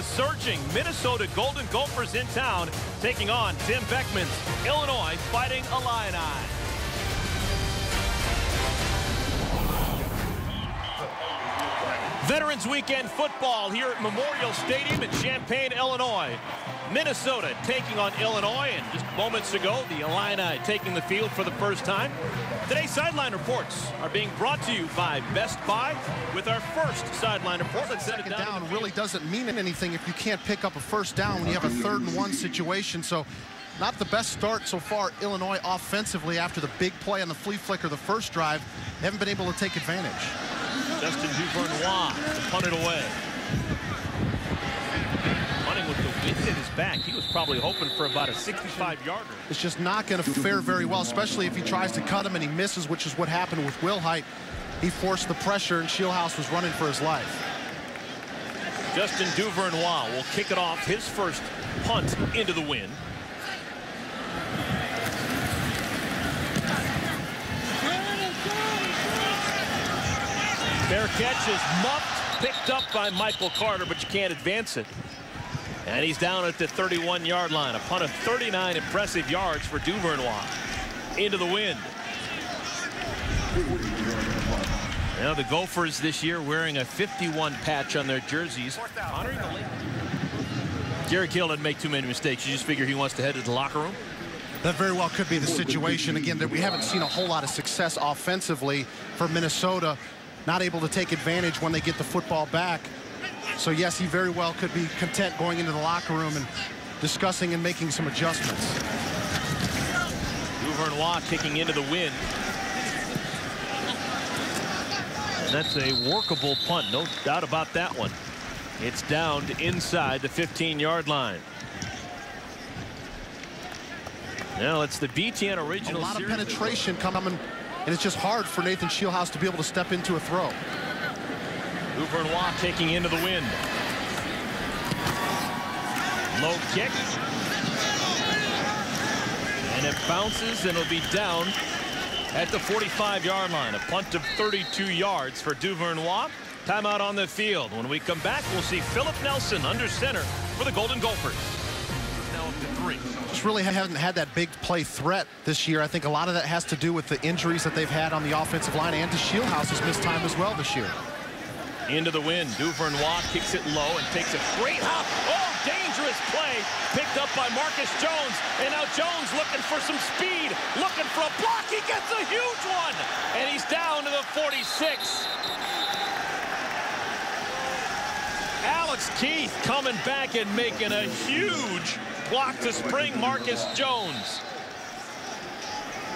the surging Minnesota Golden Gophers in town, taking on Tim Beckman's Illinois Fighting Illini. Veterans Weekend football here at Memorial Stadium in Champaign, Illinois. Minnesota taking on Illinois, and just moments ago, the Illini taking the field for the first time. Today's sideline reports are being brought to you by Best Buy with our first sideline report. Let's set it down. Really doesn't mean anything if you can't pick up a first down when you have a 3rd and 1 situation. So not the best start so far, Illinois offensively after the big play on the flea flicker the first drive. They haven't been able to take advantage. Justin DuVernois to punt it away. Punting with the wind at his back. He was probably hoping for about a 65-yarder. It's just not going to fare very well, especially if he tries to cut him and he misses, which is what happened with Wilhite. He forced the pressure, and Shieldhouse was running for his life. Justin DuVernois will kick it off, his first punt into the wind. Fair catch is muffed, picked up by Michael Carter, but you can't advance it. And he's down at the 31-yard line. A punt of 39 impressive yards for DuVernois. Into the wind. Now the Gophers this year wearing a 51 patch on their jerseys. Honoring the late. Garrett Hill didn't make too many mistakes. You just figure he wants to head to the locker room? That very well could be the situation. Again, that we haven't seen a whole lot of success offensively for Minnesota. Not able to take advantage when they get the football back. So yes, he very well could be content going into the locker room and discussing and making some adjustments. DuVernois kicking into the wind. And that's a workable punt, no doubt about that one. It's down to inside the 15-yard line. Now it's the BTN original. A lot of penetration coming, and it's just hard for Nathan Shieldhouse to be able to step into a throw. DuVernois taking into the wind. Low kick. And it bounces, and it'll be down at the 45-yard line. A punt of 32 yards for DuVernois. Timeout on the field. When we come back, we'll see Philip Nelson under center for the Golden Gophers. Now up to 3. Just really haven't had that big play threat this year. I think a lot of that has to do with the injuries that they've had on the offensive line, and Shieldhouse has missed time as well this year. Into the wind. DuVernois kicks it low and takes a great hop. Oh, dangerous play. Picked up by Marcus Jones. And now Jones looking for some speed. Looking for a block. He gets a huge one. And he's down to the 46. Alex Keith coming back and making a huge block to spring Marcus Jones.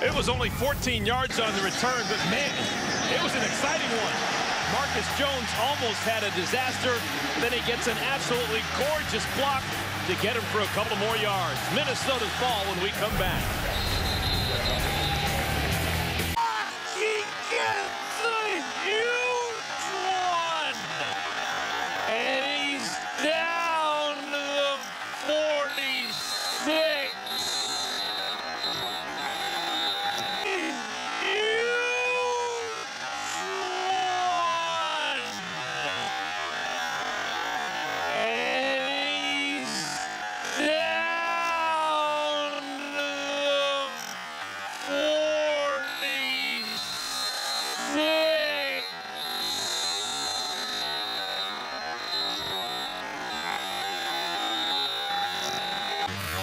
It was only 14 yards on the return, but man, it was an exciting one. Marcus Jones almost had a disaster. Then he gets an absolutely gorgeous block to get him for a couple more yards. Minnesota's ball when we come back. He gets a huge one. And he's down to the 46.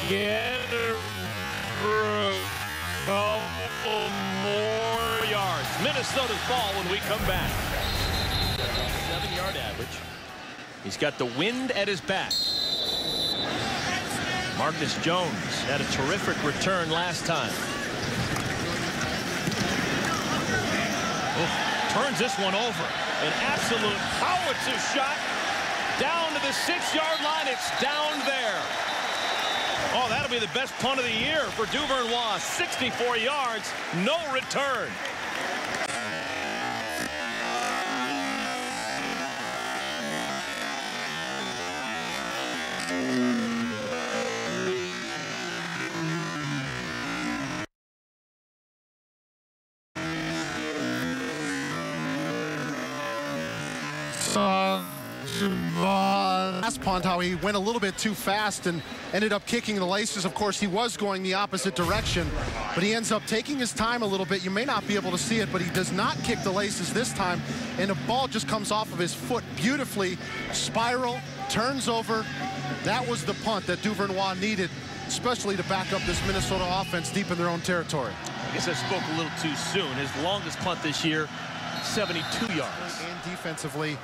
Get for a couple more yards. Minnesota's ball when we come back. 7-yard average. He's got the wind at his back. Marcus Jones had a terrific return last time. Turns this one over. An absolute howitzer shot. Down to the 6-yard line. It's down there. Oh, that'll be the best punt of the year for DuVernois. 64 yards, no return. last punt, how he went a little bit too fast and ended up kicking the laces. Of course, he was going the opposite direction, but he ends up taking his time a little bit. You may not be able to see it, but he does not kick the laces this time, and the ball just comes off of his foot beautifully. Spiral, turns over. That was the punt that DuVernois needed, especially to back up this Minnesota offense deep in their own territory. I guess I spoke a little too soon. His longest punt this year, 72 yards. And defensively,